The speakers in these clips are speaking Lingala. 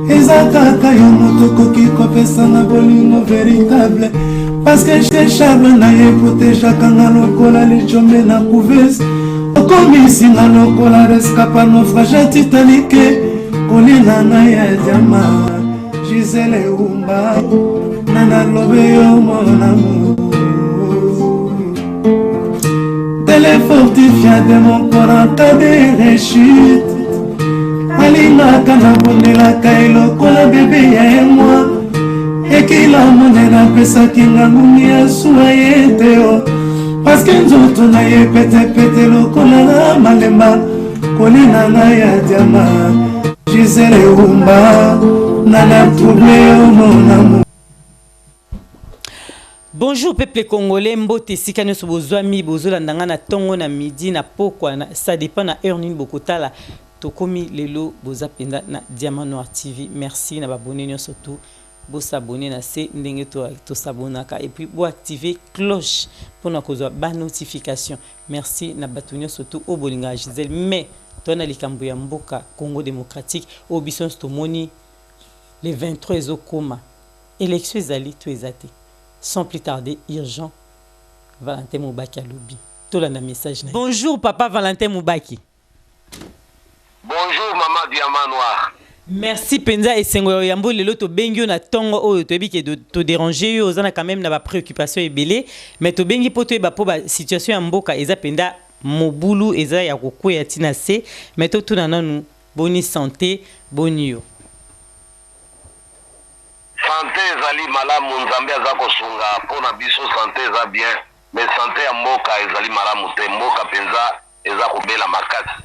Ezakaka yo motoko ki kopesa na bolingo véritable. Parce que je charme na ye protejaka nga lokola lichombe na couveuse. Okomisi nga lokola rescapa naufrage Titanique. Kolina na ya diama Gisele Umba Nana lobe yo mon amour. Télé fortifié de mon corps en cas de rechute. Alina kana bondela kailo kola bébé ya moi. Ekila monena pesa kinga ngumi ya suayeteo. Parce que nzoto na ye pete pete lokola na malemba. Kolina na ya diama Gisele Umba Nana troublé mon amour. Bonjour peuple congolais, mbote sikane so bozwami bozolandanga na tongo na midi na pokwa na ça dépend na heure nini bokotala tokomi lelo bozapenda na Diamant Noir TV. Merci na babonné nyo surtout bo s'abonner na se ndenge to s'abonaka et puis bo activer cloche pour na kozwa ba notification. Merci na batunyo surtout au bolinga Gisèle mais toi na likambo ya mboka Congo démocratique au bison stomoni les 23 ezokoma élection ezali to ezate. Sans plus tarder, urgent, Valentin Moubaki à lobby. Tout le message. Bonjour, papa Valentin Moubaki. Bonjour, maman Diamant Noir. Merci, Penza et Sengo Yambo. Le loto bengyo na tongo o tobi ke to déranger yo ozana quand même na ba préoccupation ebelé, mais to bengi poto e ba po ba situation ya mboka eza penda mobulu eza ya kokwe ya tina se, mais to tuna nanu boni santé, boni yo. Santé ezali malamu nzambe aza kosunga pona biso santé eza bien mais santé ya mboka ezali malamu te mboka penza eza kobela makasi.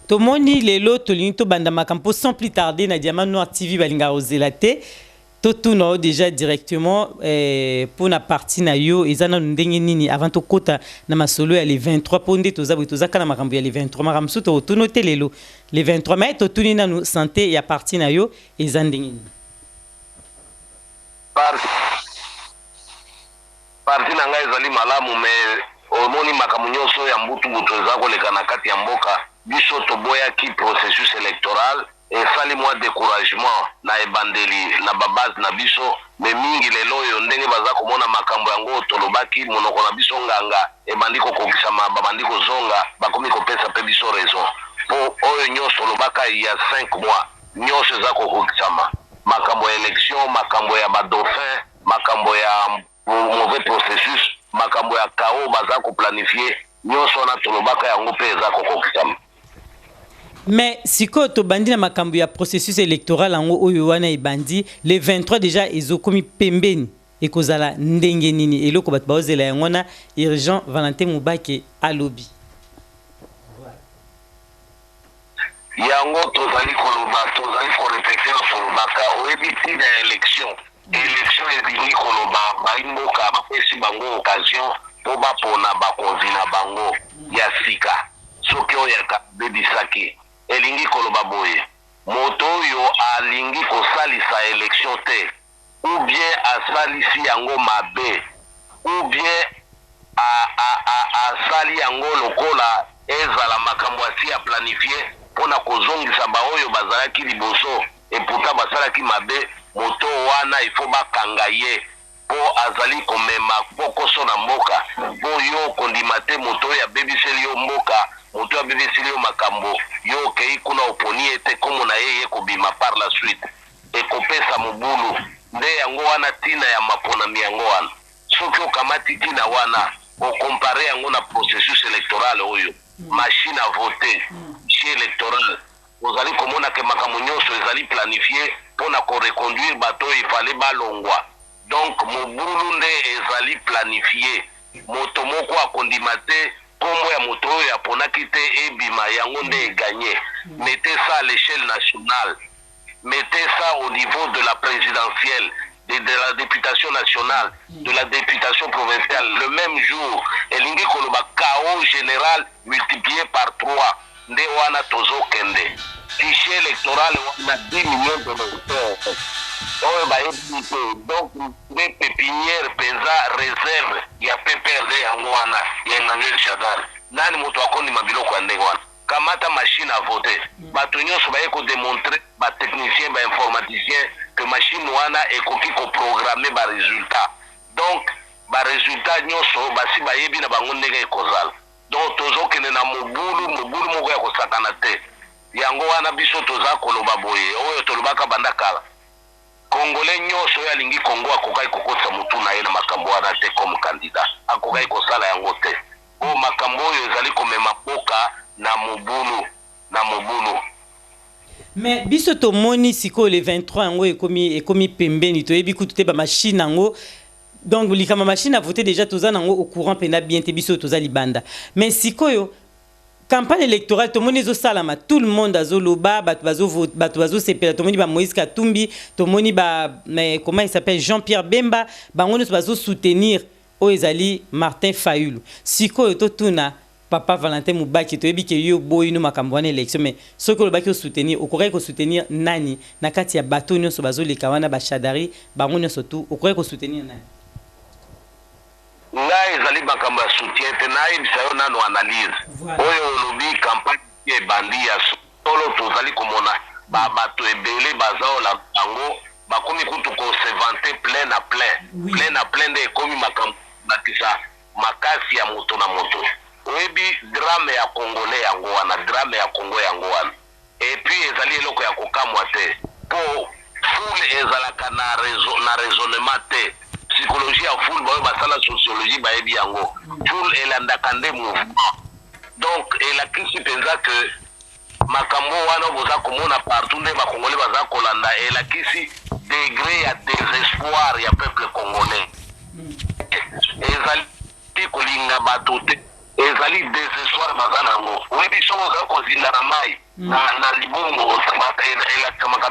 Tomoni lelo tolingi to banda makampo sans plus tarder na Diamant Noir TV balinga ozela te to tuna déjà directement pour na partie na yo ezana ndenge nini avant to kota na masolo ya les 23 ponde tozaka na makambo ya les 23 makamso to tuno te lelo les 23 mais to tuni na santé ya partie na yo ezandenge nini parti na ngai ezali malamu mais omoni makambo nyonso ya mbutu eza koleka na kati ya mboka biso toboyaki processus électoral esali mwa découragement na ebandeli na babase na biso mais mingi lelo oyo ndenge baza komona makambo yango tolobaki monoko na biso nganga ebandi kokokisama babandi kozonga bakomi kopesa pe biso raison po oyo nyonso lobaka ya 5 mois nyonso eza kokokisama makambo ya élection makambo ya dauphin makambo ya mauvais processus makambo ya kao baza ko planifier nyonso na tolobaka yango pe eza kokokisama. Mais siko to bandi na makambo ya processus électoral ango oyo wana ebandi les 23 déjà ezokomi pembeni ekozala ndenge nini eloko bat baozela yangona urgent Valentin Moubaki à lobby. Yango tozali koloba tozali ko répéter na solobaka oyebi ti na élection ebini koloba baimboka bapesi bango occasion po bapona bakonzi na bango ya sika soki oyo akabebisaki elingi koloba boye moto oyo alingi kosalisa élection te ou bien asalisi yango mabe ou bien asali yango lokola ezala makambo asi ya planifié pona kozongisa baoyo bazalaki liboso eputa basalaki mabe moto wana ifo bakanga ye po azali komema pokoso na mboka po yo kondima te moto ya bebiseli yo mboka moto ya bebiseli yo makambo yo kei kuna oponi ete komo na ye kobima par la suite ekopesa mobulu nde yango wana tina ya maponami yango wana soki okamati tina wana okompare yango na processus électoral oyo machine à voter chez électoral ozali komona ke makambo nyonso ezali planifié pona ko reconduire bato ifale balongwa donc mobulu nde ezali planifié moto moko akondima te kombo ya moto oyo aponaki te ebima yango nde egagné. Mettez ça à l'échelle nationale, mettez ça au niveau de la présidentielle, de la députation nationale, de la députation provinciale le même jour. Elingi koloba chaos général multiplié par 3 nde wana tozo kende fichier électoral wana 10 millions de électeurs oyo bayebi te donc des pépinières penza réserve ya PPRD yango wana ya Emmanuel Shadar nani moto akondima biloko ya ndenge wana kamata machine à voter bato nyonso baye ko démontrer ba wana ekoki koprograme baresultat. Donc baresultat nyonso basi bayebi na bango ndenge ekozala. Donc tozokende na mobulu moko ya kosakana te. Yango wana biso toza koloba boye oyo tolobaka banda kala. Congolais nyonso ya lingi Kongo akokai kokotsa mutu na ye na makambo wana te comme candidat. Akokai kosala yango te. O makambo oyo ezali komema mboka na mobulu. Mais biso to moni siko le 23 yango ekomi pembeni to yebi kutu te ba machine yango. Donc likama machine a voté déjà toza nango au courant pena bien te biso toza libanda. Mais sikoyo campagne électorale to moni zo salama tout le monde azoloba bato bazo sepela to moni ba Moïse Katumbi to moni ba mais comment il s'appelle Jean-Pierre Bemba bango nyonso bazo soutenir o ezali Martin Fayulu. Sikoyo to tuna Papa Valentin Mubaki to yebi ke yo boy no makambo wana élection mais ce que le baki soutenir okokai ko soutenir nani na kati ya bato nyonso bazo leka wana ba Shadari bango nyonso tu okokai ko soutenir nani. Ngai ezali makambo ya soutien te nayi bisayo nano analyse. Oyo olobi campagne e bandi ya solo tozali komona ba bato ebele bazaola bango bakomi kutu ko se vanter plein à plein de komi makambo bakisa makasi ya moto na moto. Oyebi drame ya Congolais yango wana drame ya Congo yango wana. Et puis ezali eloko ya kokamwa te. Po foule ezalaka na raisonnement te. Psychologie ya foule bayo basala sociologie bayebi yango. Foule elandaka nde mouvement. Donc elakisi penza que makambo wana boza komona partout nde bakongolais baza kolanda elakisi degré ya désespoir ya peuple congolais. Ezali kolinga bato te. Ezali désespoir baza nango. Oyebi somo za kozinda na mai na libungo elakamaka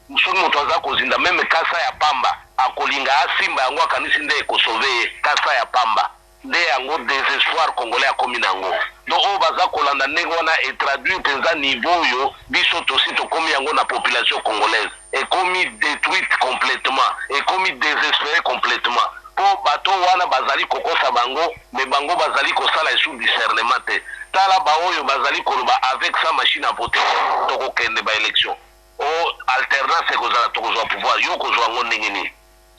msoni moto aza kozinda meme kasa ya pamba akolinga asimba yango akanisi nde ekosove kasa ya pamba nde yango désespoir congolais akomi nango. Donc oyo baza kolanda ndenge wana etraduire penza niveau oyo biso tosi tokomi yango na population congolaise ekomi détruite complètement ekomi désespéré complètement. Po bato wana bazali kokosa bango mais bango bazali kosala sous discernement te. Tala ba oyo bazali koloba avec sa machine à voter toko kende ba élection. O alternance kozala tokozwa pouvoir yo kozwa ngo ndenge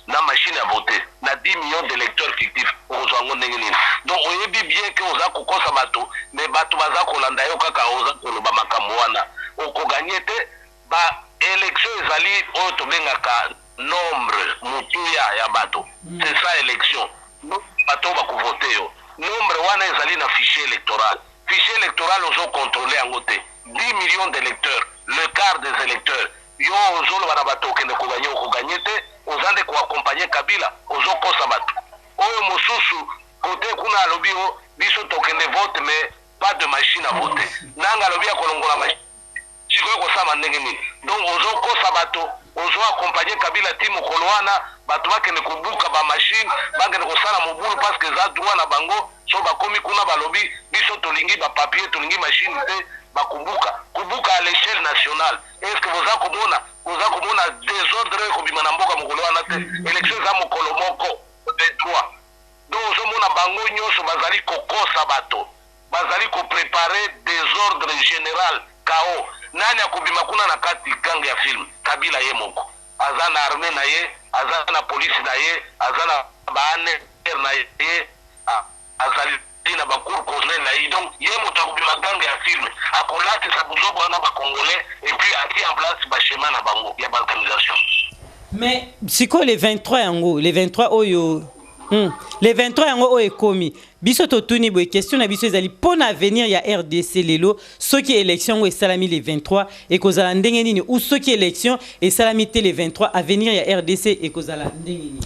na machine à voter na 10 millions d'électeurs fictifs kozwa ngo ndenge nini. Donc oyebi bien que oza kokosa bato mais bato baza kolanda yo kaka oza koloba makambo wana okoganye te ba élection ezali oyo tobengaka nombre mutuya ya bato. C'est ça élection. Bato bakovote yo. Nombre wana ezali na fichier électoral. Fichier électoral ozo contrôler yango te. 10 millions d'électeurs, le quart des électeurs. Yo ozolo bana bato okende koganye okoganye te, ozande ko accompagner Kabila, ozo kosa bato. Oyo mosusu côté kuna alobi o biso tokende vote mais pas de machine à voter. Nanga alobi akolongola machine. Sikoyo kosama ndenge nini. Donc ozo kosa bato ozo accompagner Kabila timu kolwana bato bakende kubuka ba machine bakende kosala mobulu parce que za droit na bango so bakomi kuna balobi biso tolingi ba papier tolingi machine te bakubuka à l'échelle nationale. Est-ce que vous avez comme désordre kobima na mboka mokolo wana te élection za mokolo moko de droit. Donc ozomona bango nyonso bazali kokosa bato bazali ko préparer désordre général chaos. Nani akobima kuna na kati gange ya film Kabila ye moko aza na armée na ye aza na police na ye aza na baane na ye azali na bakour conseil na ye. Donc ye moto akobima gange ya film akolati sa buzobo wana ba congolais et puis ati en place ba schéma na bango ya balkanisation. Mais siko le 23 yango le 23 oyo le 23 yango oyo ekomi biso totuni boye question na biso ezali pona avenir ya RDC lelo soki élection ngo esalami le 23 ekozala ndenge nini ou soki élection esalami te le 23 avenir ya RDC ekozala ndenge nini.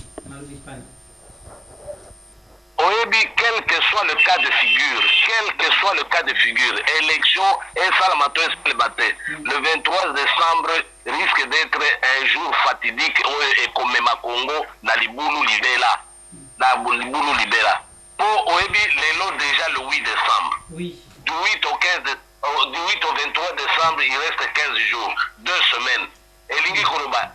Oyebi quel que soit le cas de figure, élection et salamato esplebate. Le 23 décembre risque d'être un jour fatidique et comme Congo na libulu libela. Pour Oyebi lelo déjà le 8 décembre. Oui. Du 8 au 23 décembre, il reste 15 jours, 2 semaines. Et lingi koloba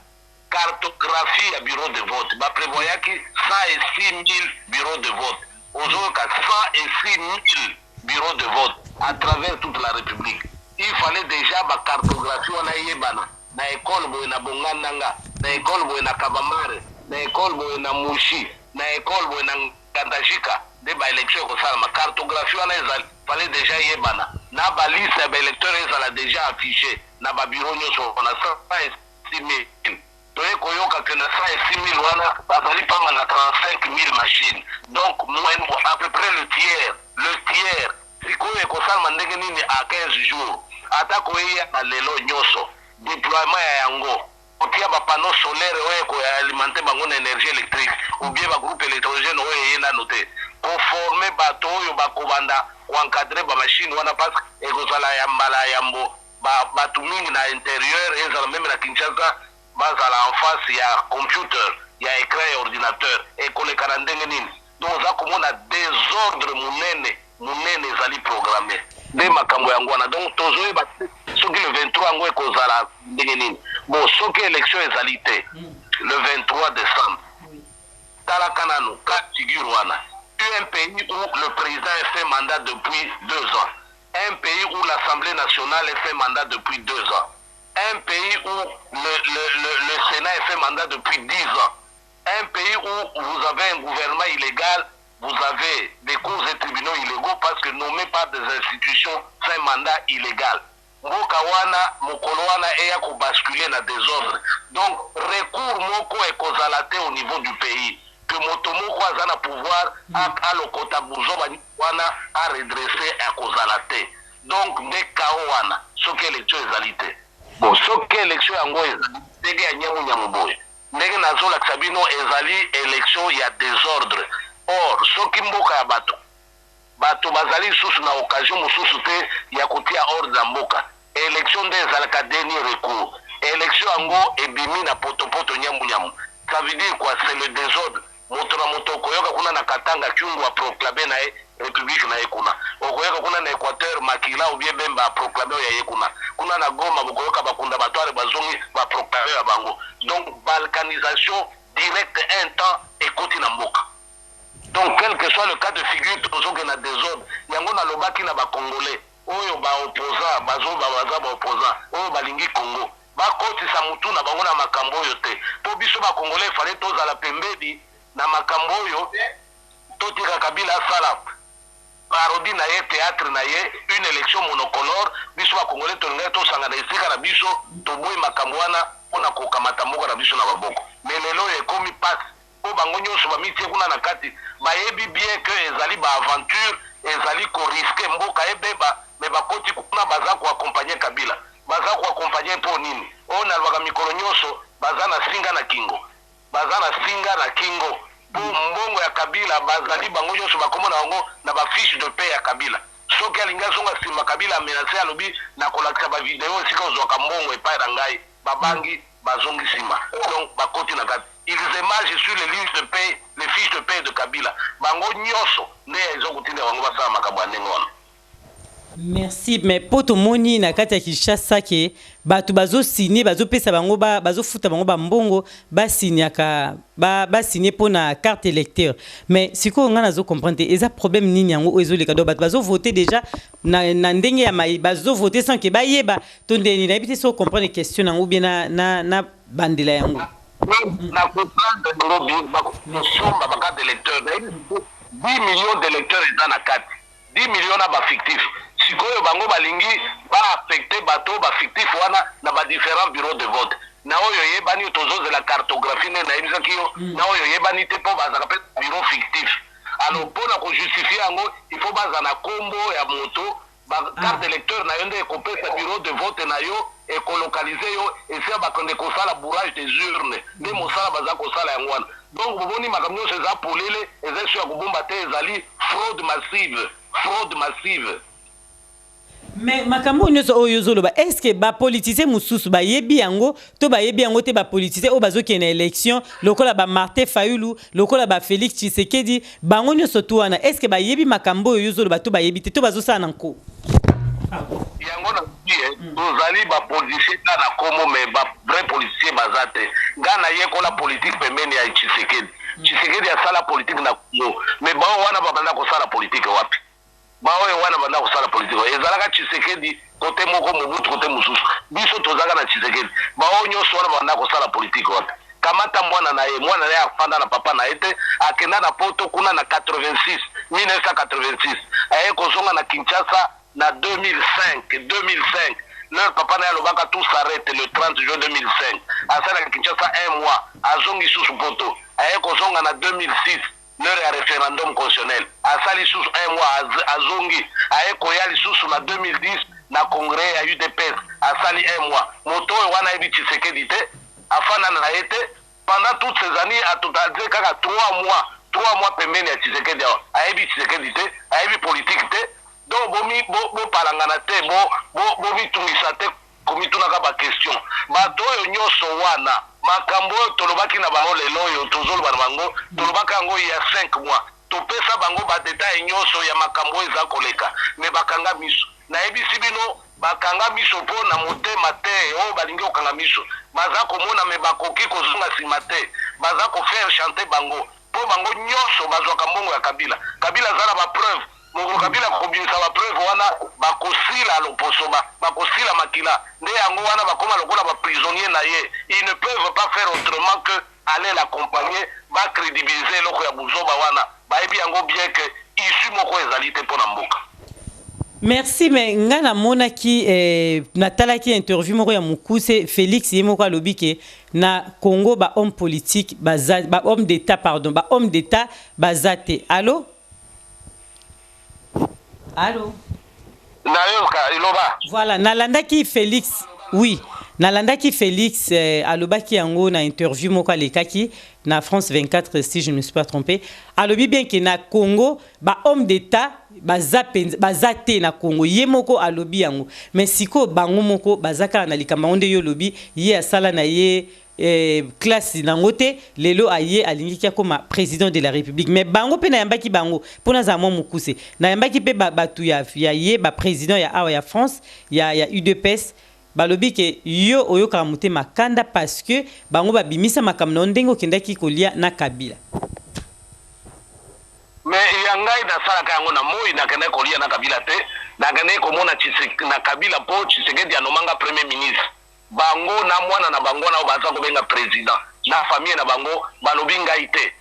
cartographie à bureau de vote. Bah prévoyait que 106 000 bureaux de vote. Aujourd'hui, 106 000 bureaux de vote à travers toute la République. Il fallait déjà ma cartographie on a yebana na école boy na bongananga na école boye na Kabamare, na école boye na Mushi, na école boye na Ngandajika, de ba élection ko sala ma cartographie wana ezali fallait déjà yebana. Na ba liste ya ba électeurs ezala déjà affiché na ba bureau nyoso na 106 000. Toye koyoka que na 106 000 wana bazali panga na 35 000 machines. Donc à peu près le tiers sikoyo ko sala ndenge nini à 15 jours. Ata koyeya na lelo nyoso déploiement ya yango otia ba panneau solaire oyo ko alimenter bango na énergie électrique ou bien ba groupe électrogène oyo yena noté pour former bato oyo bakobanda ko encadrer ba machine wana parce que ekozala ya mbala yambo batu mingi na intérieur ezala même na Kinshasa bazala en face ya computer ya écran et ordinateur et kolekana ndenge nini donc za komona désordre munene ezali programmé de makambo yango wana donc tozoyeba soki le 23 yango ekozala ndenge nini bon soki élection ezali te le 23 décembre tala kananu ka figure wana un pays où le président a fait mandat depuis 2 ans, un pays où l'Assemblée nationale a fait mandat depuis 2 ans, un pays où le Sénat a fait mandat depuis 10 ans, un pays où vous avez un gouvernement illégal, vous avez des cours et tribunaux illégaux parce que nommés par des institutions, c'est un mandat illégal. Mboka wana mokolo wana eya ko basculer na désordre. Donc recours moko ekozalate au niveau du pays que motomoko azana pouvoir à lokota buzoba wana a redresser a kozalate. Donc de kao wana soki élection ezalité. Bon soki élection yango ezali ndenge ya nyamu boye. Ndenge nazola sabino ezali élection ya désordre. Or soki mboka ya bato bazali susu na occasion mususu te ya kotia ordre na mboka. Élection des alaka dernier recours. Élection yango ebimi na potopoto nyamu. Ça veut dire quoi? C'est le désordre. Moto koyoka kuna na Katanga Kyungu a proclamé na république na ekuna. Okoyoka kuna na Équateur Makila ou bien Bemba a proclamé ya ekuna. Kuna na Goma bokoyoka bakunda batware bazongi ba proclamé ya bango. Donc balkanisation directe un temps ekoti na mboka. Donc quel que soit le cas de figure tozoke na désordre, yango na lobaki na ba Congolais. Oyo ba opposant baza ba opposant oyo balingi Congo bakotisa mutu na bango na makambo oyo te po biso ba Congolais fallait tozala pembeni na makambo oyo totika Kabila sala parodie na ye théâtre na ye une élection monocolore biso ba Congolais tolinga tosanga na esika na biso toboyi makambo wana pona kokamata moko na biso na baboko mais lelo ekomi passe po bango nyonso bamitie kuna na kati bayebi bien que ezali ba aventure ezali ko risquer mboka ebeba mais bakoti kuna baza ko accompagner Kabila baza ko accompagner po nini o na lwaka mikolo nyonso baza na singa na kingo po mbongo ya Kabila bazali bango nyonso bakomona bango na ba fiche de paie ya Kabila soki alinga zonga sima Kabila amenace alobi na kolakisa ba video esika ozwaka mbongo epai na ngai babangi bazongi sima donc bakoti na kati ils émargent sur les listes de paie les fiches de paie de Kabila bango nyonso ne ezokutinda bango basala makambo ya ndenge wana. Merci, mais poto moni na kati ya Kinshasa ke batu bazo signer bazo pesa bango bazo futa bango ba mbongo ba signaka ba signer pona carte électeur mais siko nga nazo comprendre eza problème nini yango ezo le cadeau batu bazo voter déjà na ndenge ya mai bazo voter sans que ba yeba to ndeni na bité so comprendre question nango bien na bandela yango na comprendre ngobi ba somba ba carte électeur 10 millions d'électeurs dans la carte 10 millions na ba fictif sikoyo bango balingi ba affecter bato ba fictif wana na ba différents bureaux de vote na oyo yebani tozoze la cartographie na imizakio na oyo yebani te po bazaka pe bureau fictif alors pour na ko justifier yango il faut bazana kombo ya moto ba carte électeur na yonde ko pesa bureau de vote na yo et ko localiser yo et ça ba konde ko sala bourrage des urnes de mosala baza ko sala yango wana donc boboni makamyo seza polele ezesho ya kubomba te ezali fraude massive. Mais makambo nyoso oyo zoloba est-ce que ba politicien mususu ba yebi yango to ba yebi yango te ba politicien o bazoki na élection lokola ba Martin Fayulu lokola ba Félix Tshisekedi bango nyoso to wana est-ce que ba yebi makambo oyo zoloba to ba yebi te to bazosala nko yango na die tozali ba politicien na komo mais ba vrai politicien bazate ngana yekola politique pembeni ya Tshisekedi a sala politique na Congo mais ba wana ba banda ko sala politique wapi baoyo wana banda kosala politike ezalaka Tshisekedi kote moko Mobutu kote mosusu biso tozaka na Tshisekedi baoyo nyonso wana banda kosala politike wapi kamata mwana na ye afanda na papa na ete akenda na poto kuna na 1986 aye kozonga na Kinshasa na 2005 leur papa na alobaka tout s'arrête le 30 juin 2005 asala na Kinshasa 1 mois azongi susu poto aye kozonga na 2006 leur ya référendum constitutionnel asali susu 1 mois azongi aye koya lisusu na 2010 na congrès ya UDPS asali 1 mois moto wana yebi Tshisekedi te afana na ete pendant toutes ces années à total kaka 3 mois pembeni ya Tshisekedi ayebi Tshisekedi te ayebi politique te donc bo palangana te bo mitungisa te komitunaka ba question bato oyo nyonso wana makambo oyo tolobaki na bango lelo oyo tozoloba na bango tolobaka yango ya 5 mois topesa bango ba detail nyonso ya makambo oyo eza koleka me bakanga miso nayebisi bino bakanga miso mpo na motema te oyo balingi kokanga miso baza komona me bakoki kozonga nsima te baza kofaire chanter bango mpo bango nyonso bazwaka mbongo ya Kabila aza na bapreuve mokolo Kabila kobimisa bapreuve wana bakosila loposo bakosila makila nde yango wana bakoma lokola baprisonnier na ye ils ne peuvent pas faire autrement que aller l'accompagner bacrédibiliser eloko ya buzoba wana bayebi yango bien que issue moko ezali te mpo na mboka. Merci, mais ngana monaki natalaki interview moko ya mukuse Félix yemoko alobi ke na Congo ba homme politique ba homme d'état pardon ba homme d'état bazate. Allô? Allô? Voilà, nalandaki Félix. Oui, nalandaki Félix alobaki yango na interview moko alekaki na France 24 si je ne me suis pas trompé. Alobi bien que na Congo ba homme d'état bazate na Congo yemoko alobi yango. Mais siko bango moko bazaka na likamba onde yo lobi ye asala na ye classe nangote lelo aye alingi koma président de la République mais bango pe na yambaki bango pona za mo mukuse na yambaki pe batu ya ye ba président ya awa ya France ya UDPS balobi ke yo oyoka mute makanda parce que bango babimisa makamno ndengo kendaki kolia na Kabila mais yangai da sala ka yango na moi na kenda kolia na Kabila te na kenda ko mona Tshisekedi na Kabila po Tshisekedi anomanga premier ministre bango na mwana na bango na baza ko benga président na famille na bango balobi ngai te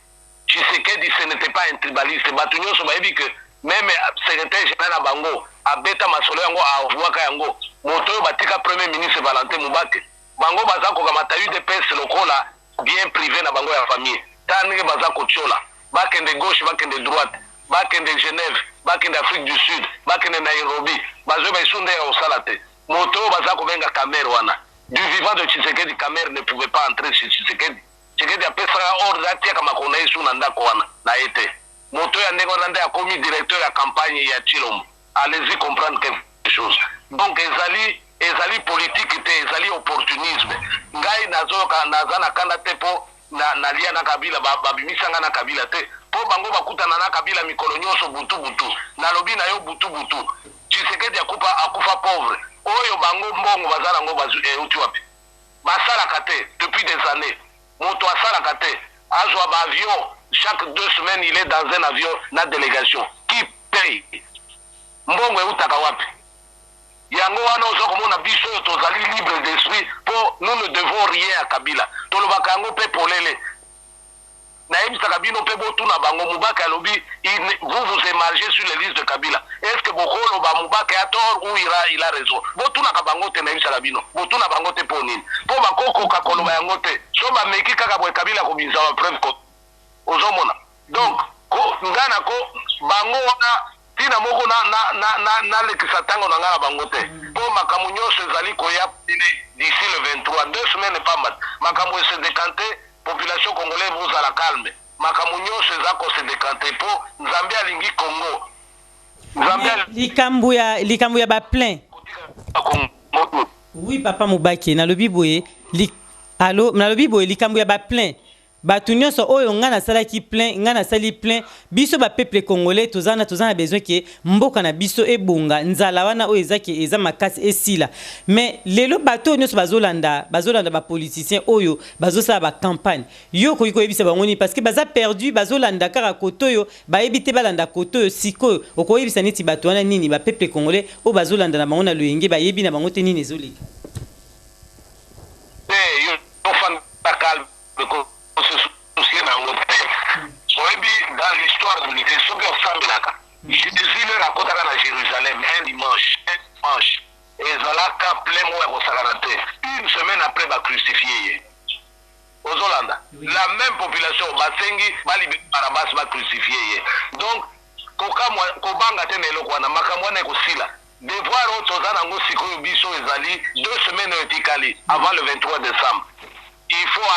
Tshisekedi ce n'était pas un tribaliste batu nyonso bayebi que même secrétaire général na bango abeta masolo yango avuaka yango moto batika premier ministre Valentin Mubake bango baza ko kamata UDPS lokola bien privé na bango ya famille tanike baza ko tchola bakende gauche bakende droite bakende Genève bakende Afrique du Sud bakende Nairobi bazo ba isunde ya osalate moto baza ko benga Kamer wana du vivant de Tshisekedi Kamer ne pouvait pas entrer chez Tshisekedi Tshisekedi apesa ordre atia kama kona isu na ndako wana na ete moto ya ndeko nande ya komi directeur ya campagne ya Chilombo allez-y comprendre quelque chose donc ezali politique te ezali opportunisme ngai nazoka nazana kanda tepo na lia na Kabila babimisanga na Kabila te po bango bakutana na Kabila mikolo nyonso butu na lobi na yo butu Tshisekedi akufa pauvre oyo bango mbongo bazala ngo bazu uti wapi basala kate depuis des années moto asala kate azwa ba avion chaque 2 semaines il est dans un avion na délégation qui paye mbongo utaka wapi yango wana ozoko mona biso tozali libre d'esprit po nous ne devons rien à Kabila tolobaka yango pe polele na ebisaka bino pe botuna bango Mubaka alobi vous émargez sur les listes de Kabila est-ce que bokolo ba Mubaka a tort ou il a raison botuna ka bango te na ebisaka bino botuna bango te po nini po bakoko ka koloba yango te so ba meki kaka bo Kabila ko binza ba preuve ko ozomona donc ko ngana ko bango wana tina moko na lekisa tango na ngala bango te po makamu nyonso ezali koya d'ici le 23 2 semaines pas mal makamu se décanter population congolaise vous à la calme makamu nyonso ezako se décanter po Nzambe alingi Congo Nzambe likambu ya ba plein oui papa Mubaki na lobi boye allo na lobi boye likambu ya ba plein batu nyonso oyo nga nasalaki plein nga nasali plein biso ba peuple congolais tozana besoin ke mboka na biso ebunga nzala wana oyo ezaki eza makasi esila mais lelo bato nyonso bazolanda ba politiciens oyo bazosala ba campagne yo ko yebisa bangoni parce que baza perdu bazolanda kaka koto yo bayebite balanda koto yo siko okoyebisa neti bato wana nini ba peuple congolais o bazolanda na bango na loyenge bayebi na bango te nini ezoleka yo fan takal dans l'histoire de l'unité, ce que je désire raconter à Jérusalem un dimanche, et Zalaka plein mois au Sagarate, une semaine après va crucifier. Aux Hollande, la même population, Basengi, Balibi Barabas va crucifier. Donc, Kobanga Tenelo Kwana, Makamwana Kosila, devoir Otozanango Siko Biso Ezali, 2 semaines éticali avant le 23 décembre. Il faut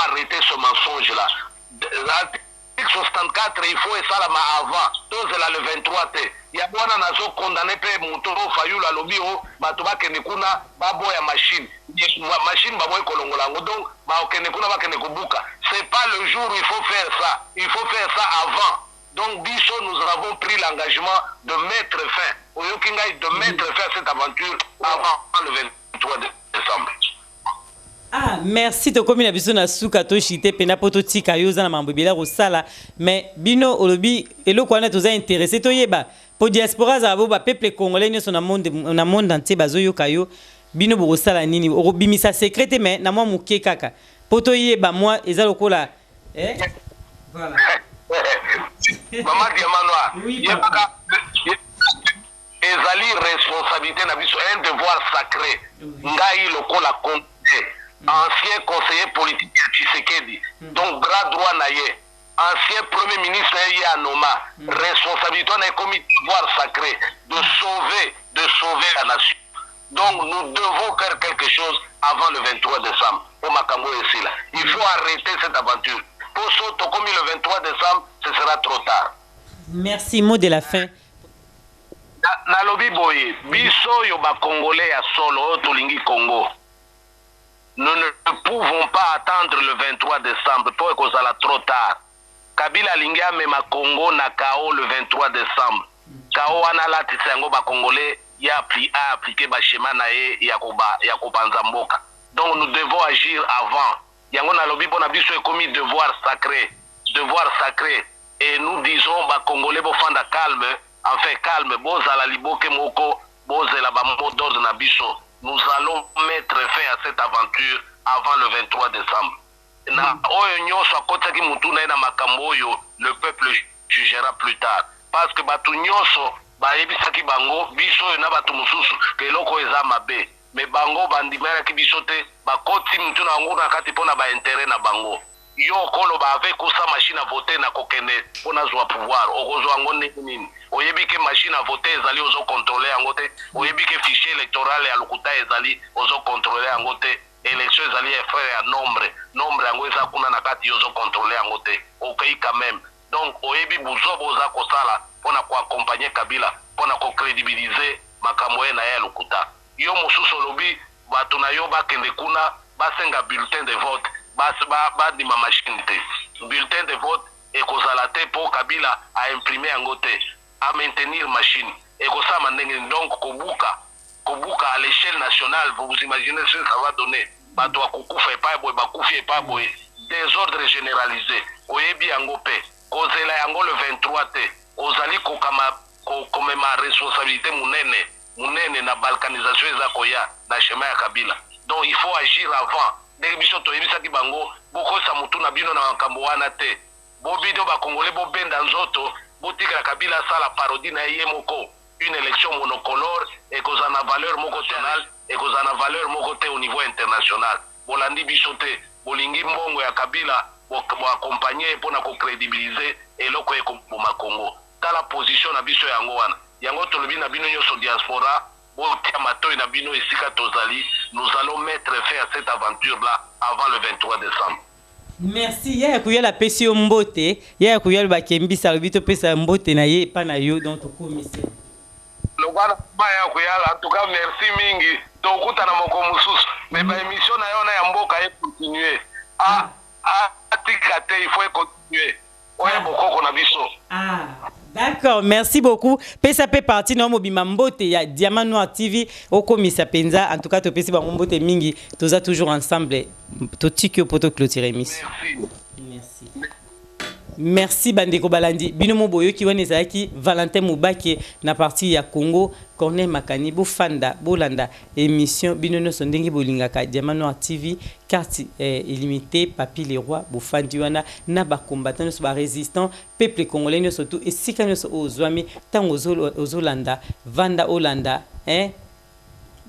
arrêter ce mensonge-là. L'article 64, il faut ça avant. Donc c'est là le 23. Il y a des gens condamnés pour Moutoro, Fayou, la lobby, Batoba Kenekuna, Baboya machine. Machine Baboya Kolongolango. Donc, Kenekuna, Kenekubuka. C'est pas le jour où il faut faire ça. Il faut faire ça avant. Donc, Bicho, nous avons pris l'engagement de mettre fin. Au Yokinga, de mettre fin à cette aventure avant le 23 décembre. Ah, merci to komi na biso na suka to chite pena poto tika yoza na mambobela rosala mais bino olobi eloko wana toza intéressé to yeba po diaspora za bo ba peuple congolais nyo na monde entier bazoyo kayo bino bo rosala nini obimisa secret mais na mwa muke kaka poto yeba moi eza lokola voilà Maman Diamanoa yebaka ezali responsabilité na biso un devoir sacré ngai lokola compte ancien conseiller politique de Tshisekedi, donc bras droit naïe, ancien premier ministre Yanoma, responsabilité d'un comité devoir sacré de sauver la nation. Donc nous devons faire quelque chose avant le 23 décembre. Au Makambo ici là. Il faut arrêter cette aventure. Pour ça, comme le 23 décembre, ce sera trop tard. Merci, mot de la fin. Na lobi boye, biso yo ba Congolais ya solo, Tolingi Congo. Nous ne pouvons pas attendre le 23 décembre pour que ça soit trop tard. Kabila Lingia mema Congo na KO le 23 décembre. KO anala tisango ba Congolais ya appliqué ba schéma na ye ya kobanza mboka. Donc nous devons agir avant. Yango na lobi bona biso e commis devoir sacré. Et nous disons ba Congolais bo fanda calme, enfin calme, bozala liboke moko, bozela ba mot d'ordre na biso. Nous allons mettre fin à cette aventure avant le 23 décembre. Le peuple jugera plus tard. Parce que mais bango bandimera ki bisote bakoti mtu na ngona kati pona ba intérêt na bango. Yo kolo ba avec sa machine à voter na kokene pona zwa pouvoir okozo ngone nini oyebi ke machine à voter ezali ozo contrôler ngote oyebi ke fichier électoral ya lokuta ezali ozo contrôler ngote élection ezali faire ya nombre ngo eza kuna na kati ozo contrôler ngote okay quand même. Donc oyebi buzobo za kosala pona ko accompagner Kabila pona ko crédibiliser makambo na ya lokuta yo mosusu lobi bato na yo bakende kuna basenga bulletin de vote bas ma machine bulletin de vote et kozala te pour Kabila a imprimer en gote à maintenir machine et kosama ndenge donc kobuka à l'échelle nationale. Vous imaginez ce que ça va donner bato akukufa epa boy bakufi epa boy désordre généralisé oyebi yango pe kozela yango le 23 te ozali comme ma responsabilité munene na balkanisation eza koya na chemin ya Kabila. Donc il faut agir avant. Dès biso to yebisa ki bango boko sa mutu na bino na makambo wana te bobido ba Congolais bobenda nzoto botika Kabila sala parodie na ye moko une élection monocolore et kozana valeur moko nationale et kozana valeur moko te au niveau international bolandi biso te bolingi mbongo ya Kabila bo accompagner pona ko crédibiliser eloko e ko Congo tala position na biso yango wana yango tolobi na bino nyoso diaspora. Nous allons mettre fin à cette aventure-là avant le 23 décembre. Merci. Ya kuya la pesi mbote, ya kuya le bakembisa le bito pesa mbote na ye pa na yo dans ton commissaire. Le bana ya kuya en tout cas merci mingi. Donc kuta na moko mususu. Mais ba émission na yo na ya mboka e continuer. tika te il faut continuer oya bokoko na biso. D'accord, merci beaucoup. PSAP parti no mobima mbote ya Diamant Noir TV okomisa penza. En tout cas to pesi ba mbote mingi toza toujours ensemble. To tiki poto clôturer miss. Merci. Merci Bandeko Balandi. Binomo boyo ki wane zaki Valentin Moubake na parti ya Congo. Corneille Makani Bofanda Bolanda émission Binono Sondingi Bolingaka Diamant Noir TV carte illimitée Papi les rois Bofandi wana na ba combattant so ba résistant peuple congolais surtout et sikano so ozwami tango ozolanda Vanda Olanda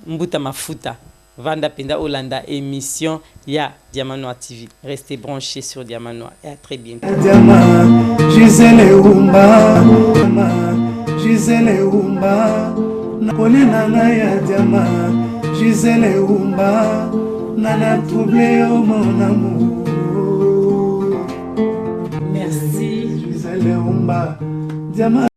Mbuta Mafuta Vanda Penda Olanda émission ya Diamant Noir TV. Restez branchés sur Diamant Noir et à très bientôt. Diamant Gisèle Oumba Gisèle Oumba Nakolina na ya Diamant Gisèle Oumba Nana troublé au mon amour. Merci Gisèle Oumba Diamant